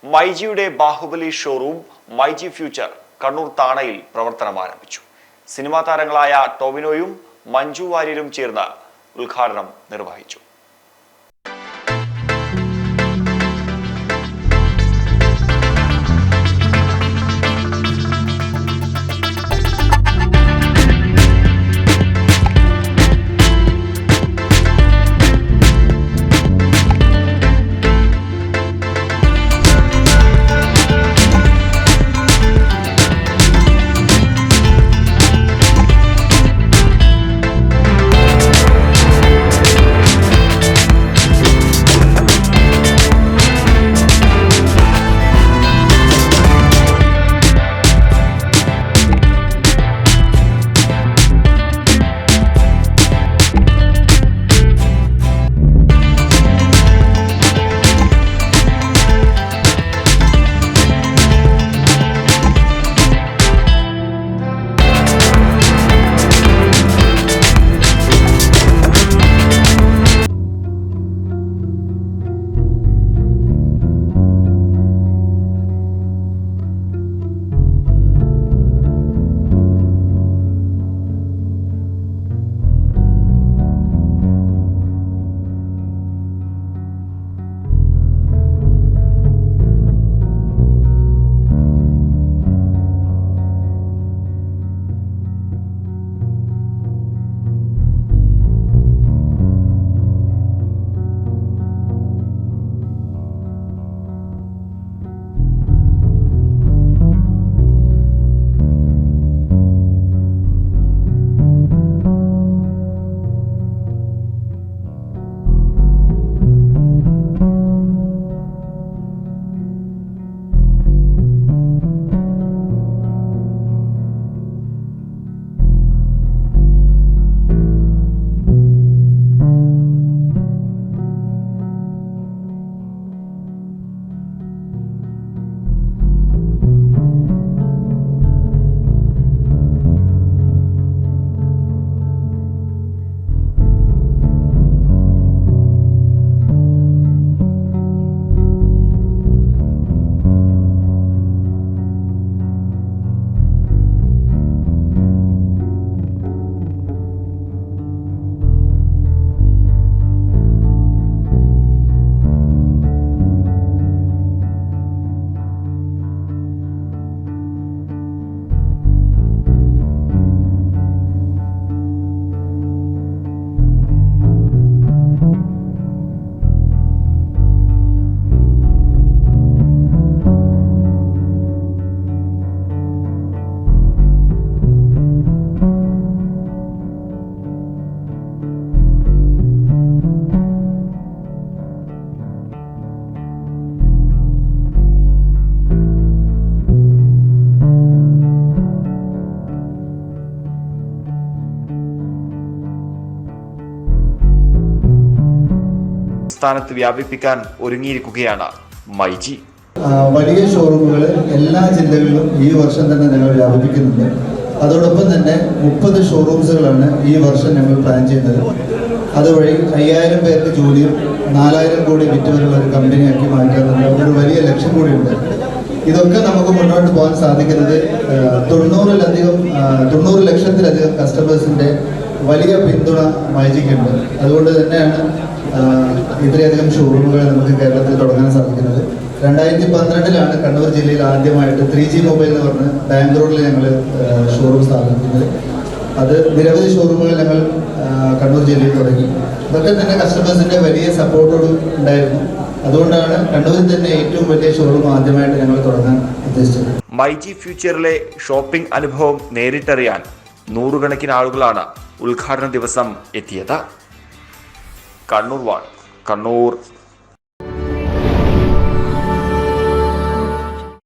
മൈജിയുടെ Baahubali showroom myG future Kannur താണയിൽ പ്രവർത്തനം ആരംഭിച്ചു. Cinema താരങ്ങളായ ടോവിനോയും മഞ്ജു വാര്യരും ചേർന്ന് ഉദ്ഘാടനം നിർവഹിച്ചു. സ്ഥാനത്ത് വ്യാപിപ്പിക്കാൻ ഒരുങ്ങിയിരിക്കുകയാണ് മൈജി. വലിയ ഷോറൂമുകൾ എല്ലാ ജില്ലകളിലും ഈ വർഷം തന്നെ ഞങ്ങൾ വ്യാപിപ്പിക്കുന്നുണ്ട്. അതോടൊപ്പം തന്നെ 30 ഷോറൂംസുകളാണ് ഈ വർഷം ഞങ്ങൾ പ്ലാൻ ചെയ്യുന്നത്. അതുവഴി 5000 പേർക്ക് ജോലിയും 4000 കോടി വിറ്റുവരുള്ള ഒരു കമ്പനിയാക്കി മാറ്റാനുള്ള ഒരു വലിയ ലക്ഷ്യം കൂടിയുണ്ട്. ഇതൊക്കെ നമുക്ക് മുന്നോട്ട് പോകാൻ സാധിക്കുന്നത് 90 ലക്ഷത്തിലധികം കസ്റ്റമേഴ്സിന്റെ വലിയ പിന്തുണ മൈജിക്കുണ്ട്. അതുകൊണ്ട് തന്നെയാണ് ഇത്രയധികം ഷോറൂമുകൾ നമുക്ക് കേരളത്തിൽ തുടങ്ങാൻ സാധിക്കുന്നത്. 2012 കണ്ണൂർ ജില്ലയിൽ ആദ്യമായിട്ട് 3G മൊബൈൽ എന്ന് പറഞ്ഞ് ബാംഗ്ലൂരിൽ ഞങ്ങൾ ഷോറൂം സ്ഥാപിക്കുന്നത്. അത് നിരവധി ഷോറൂമുകൾ ഞങ്ങൾ കണ്ണൂർ ജില്ലയിൽ തുടങ്ങി. ഇതൊക്കെ തന്നെ കസ്റ്റമേഴ്സിന്റെ വലിയ സപ്പോർട്ടോട് ഉണ്ടായിരുന്നു. അതുകൊണ്ടാണ് കണ്ണൂരിൽ തന്നെ ഏറ്റവും വലിയ ഷോറൂം ആദ്യമായിട്ട് ഞങ്ങൾ തുടങ്ങാൻ ഉദ്ദേശിച്ചത്. മൈജി ഫ്യൂച്ചറിലെ ഷോപ്പിംഗ് അനുഭവം നേരിട്ടറിയാൻ നൂറുകണക്കിന് ആളുകളാണ് ഉദ്ഘാടന ദിവസം എത്തിയത്. കണ്ണൂർ.